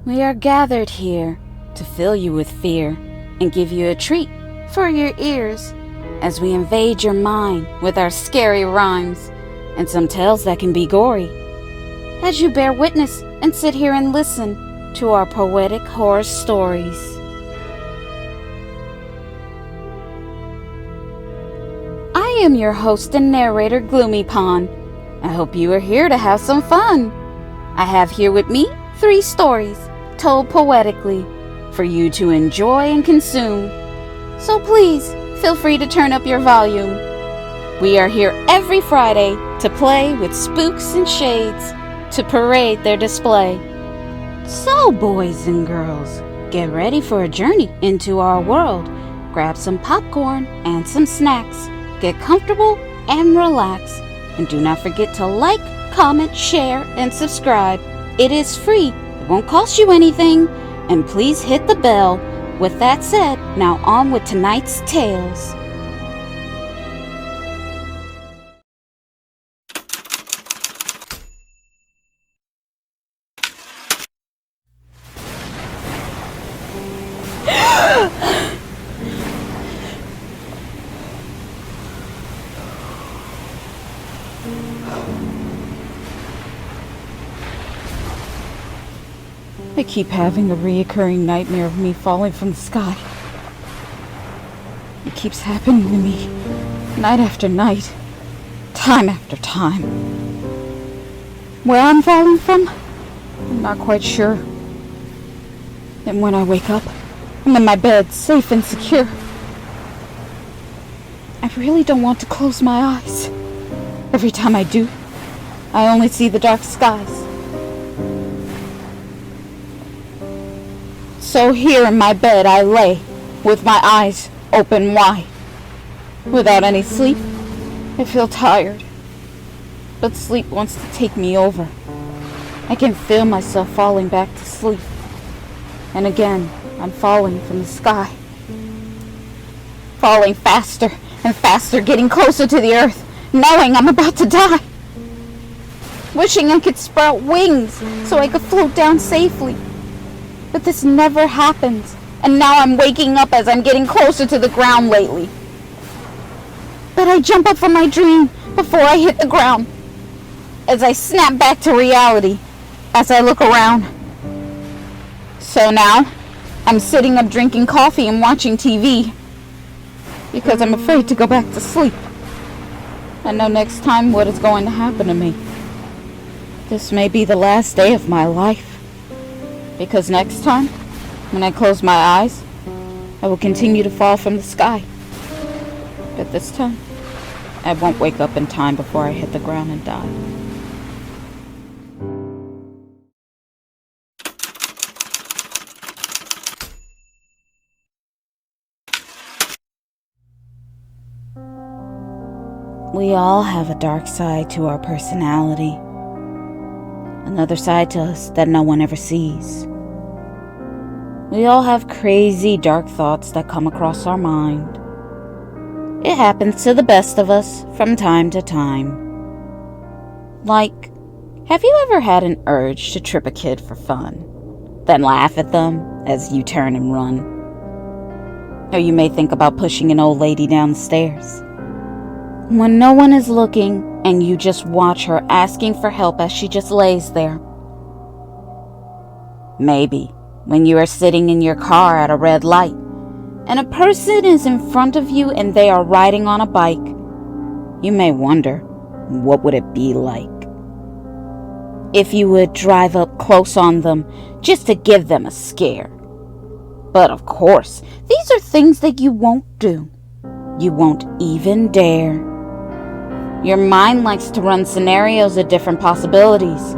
We are gathered here to fill you with fear and give you a treat for your ears as we invade your mind with our scary rhymes and some tales that can be gory. As you bear witness and sit here and listen to our poetic horror stories. I am your host and narrator, Gloom-Pan. I hope you are here to have some fun. I have here with me 3 stories told poetically for you to enjoy and consume. So please feel free to turn up your volume. We are here every Friday to play with spooks and shades to parade their display. So boys and girls, get ready for a journey into our world. Grab some popcorn and some snacks. Get comfortable and relax. And do not forget to like, comment, share, and subscribe. It is free. It won't cost you anything. And please hit the bell. With that said, now on with tonight's tales. I keep having a reoccurring nightmare of me falling from the sky. It keeps happening to me, night after night, time after time. Where I'm falling from, I'm not quite sure. And when I wake up, I'm in my bed, safe and secure. I really don't want to close my eyes. Every time I do, I only see the dark skies. So here in my bed I lay, with my eyes open wide. Without any sleep, I feel tired. But sleep wants to take me over. I can feel myself falling back to sleep. And again, I'm falling from the sky. Falling faster and faster, getting closer to the earth, knowing I'm about to die. Wishing I could sprout wings so I could float down safely. But this never happens, and now I'm waking up as I'm getting closer to the ground lately. But I jump up from my dream before I hit the ground, as I snap back to reality as I look around. So now, I'm sitting up drinking coffee and watching TV, because I'm afraid to go back to sleep. I know next time what is going to happen to me. This may be the last day of my life. Because next time, when I close my eyes, I will continue to fall from the sky. But this time, I won't wake up in time before I hit the ground and die. We all have a dark side to our personality. Another side to us that no one ever sees. We all have crazy, dark thoughts that come across our mind. It happens to the best of us from time to time. Like, have you ever had an urge to trip a kid for fun, then laugh at them as you turn and run? Or you may think about pushing an old lady down the stairs. When no one is looking, and you just watch her asking for help as she just lays there. Maybe when you are sitting in your car at a red light, and a person is in front of you and they are riding on a bike, you may wonder, what would it be like if you would drive up close on them just to give them a scare? But of course, these are things that you won't do. You won't even dare. Your mind likes to run scenarios of different possibilities.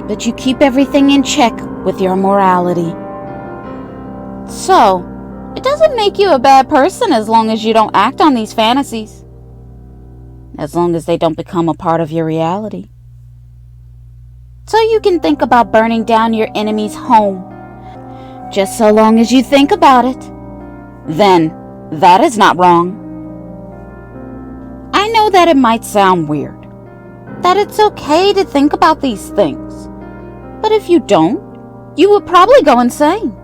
But you keep everything in check with your morality. So, it doesn't make you a bad person as long as you don't act on these fantasies. As long as they don't become a part of your reality. So you can think about burning down your enemy's home. Just so long as you think about it. Then, that is not wrong. I know that it might sound weird, that it's okay to think about these things. But if you don't, You would probably go insane.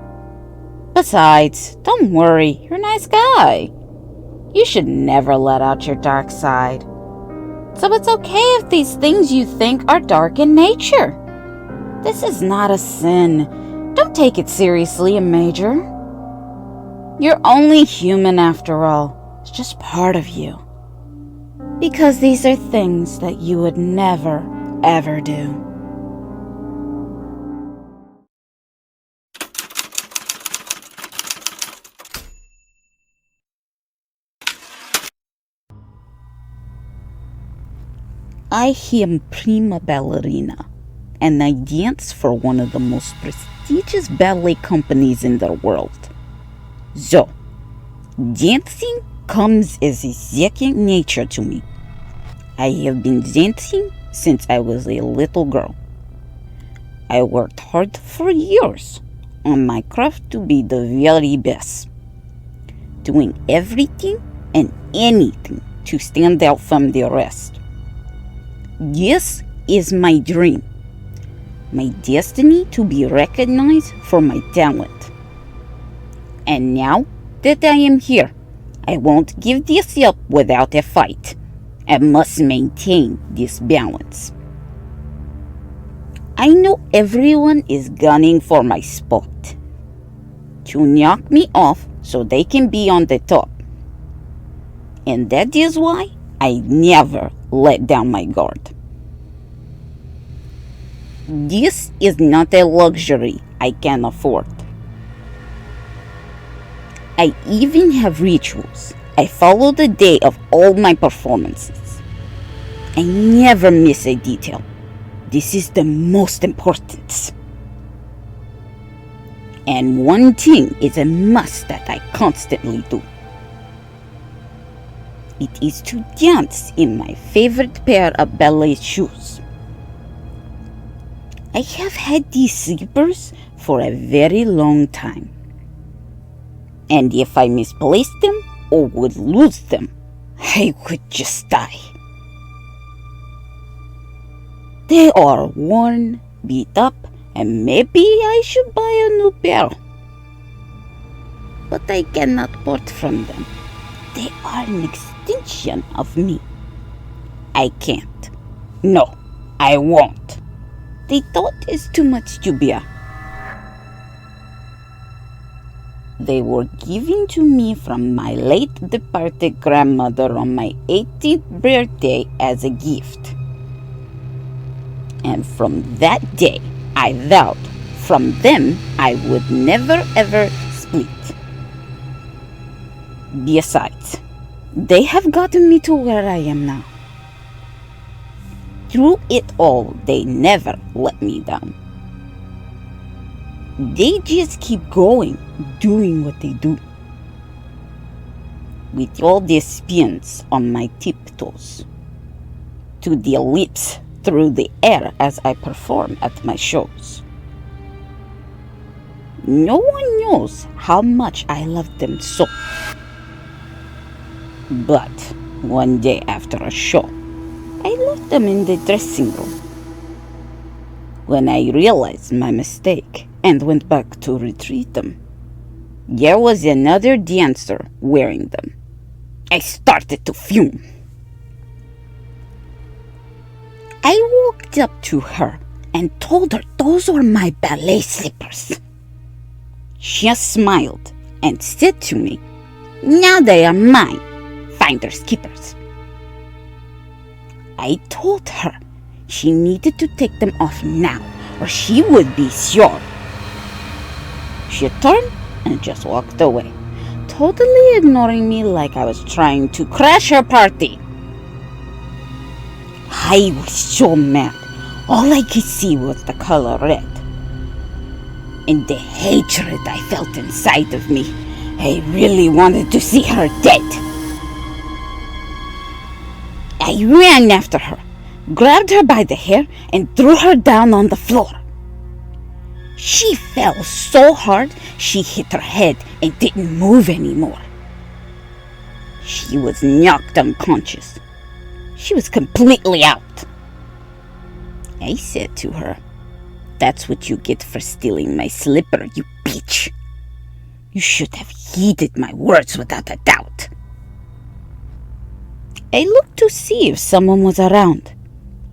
Besides, don't worry, you're a nice guy. You should never let out your dark side. So it's okay if these things you think are dark in nature. This is not a sin. Don't take it seriously, Major. You're only human after all. It's just part of you. Because these are things that you would never, ever do. I am prima ballerina, and I dance for one of the most prestigious ballet companies in the world. So, dancing comes as a second nature to me. I have been dancing since I was a little girl. I worked hard for years on my craft to be the very best, doing everything and anything to stand out from the rest. This is my dream, my destiny to be recognized for my talent. And now that I am here, I won't give this up without a fight. I must maintain this balance. I know everyone is gunning for my spot, to knock me off so they can be on the top. And that is why I never let down my guard. This is not a luxury I can afford. I even have rituals. I follow the day of all my performances. I never miss a detail. This is the most important. And one thing is a must that I constantly do. It is to dance in my favorite pair of ballet shoes. I have had these slippers for a very long time. And if I misplaced them or would lose them, I would just die. They are worn, beat up, and maybe I should buy a new pair. But I cannot part from them. They are an extension of me. I can't. No, I won't. The thought is too much to bear. They were given to me from my late departed grandmother on my 18th birthday as a gift. And from that day, I vowed from them I would never ever split. Besides, they have gotten me to where I am now. Through it all, they never let me down. They just keep going, doing what they do. With all these spins on my tiptoes, to the ellipse through the air as I perform at my shows. No one knows how much I love them so. But one day after a show, I left them in the dressing room. When I realized my mistake and went back to retrieve them, there was another dancer wearing them. I started to fume. I walked up to her and told her those were my ballet slippers. She smiled and said to me, "Now they are mine, finders keepers." I told her she needed to take them off now or she would be sure. She turned and just walked away, totally ignoring me like I was trying to crash her party. I was so mad. All I could see was the color red. And the hatred I felt inside of me. I really wanted to see her dead. I ran after her, grabbed her by the hair, and threw her down on the floor. She fell so hard, she hit her head and didn't move anymore. She was knocked unconscious. She was completely out. I said to her, That's what you get for stealing my slipper, you bitch. You should have heeded my words without a doubt. I looked to see if someone was around.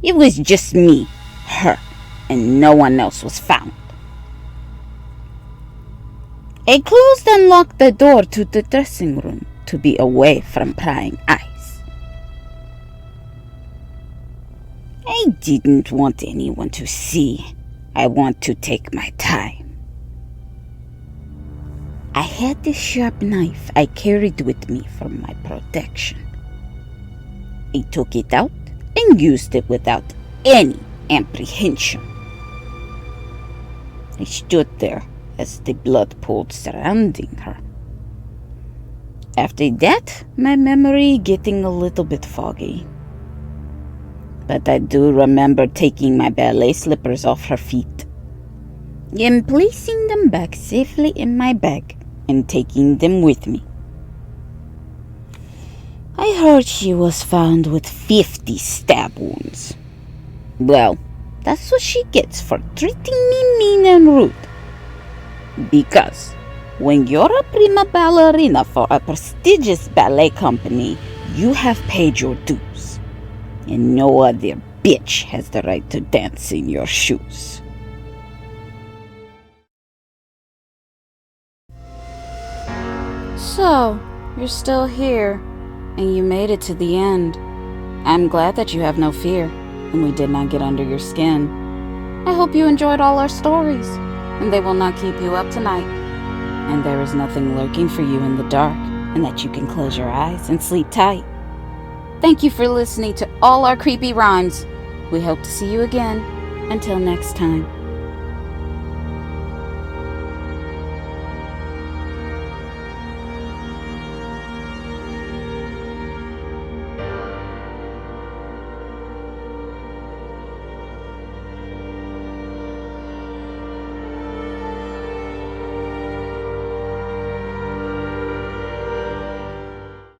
It was just me, her, and no one else was found. I closed and locked the door to the dressing room to be away from prying eyes. I didn't want anyone to see. I want to take my time. I had this sharp knife I carried with me for my protection. I took it out and used it without any apprehension. I stood there as the blood pooled surrounding her. After that, my memory getting a little bit foggy. But I do remember taking my ballet slippers off her feet and placing them back safely in my bag and taking them with me. I heard she was found with 50 stab wounds. Well, that's what she gets for treating me mean and rude. Because when you're a prima ballerina for a prestigious ballet company, you have paid your dues. And no other bitch has the right to dance in your shoes. So, you're still here, and you made it to the end. I'm glad that you have no fear, and we did not get under your skin. I hope you enjoyed all our stories, and they will not keep you up tonight. And there is nothing lurking for you in the dark, and that you can close your eyes and sleep tight. Thank you for listening to all our creepy rhymes. We hope to see you again. Until next time.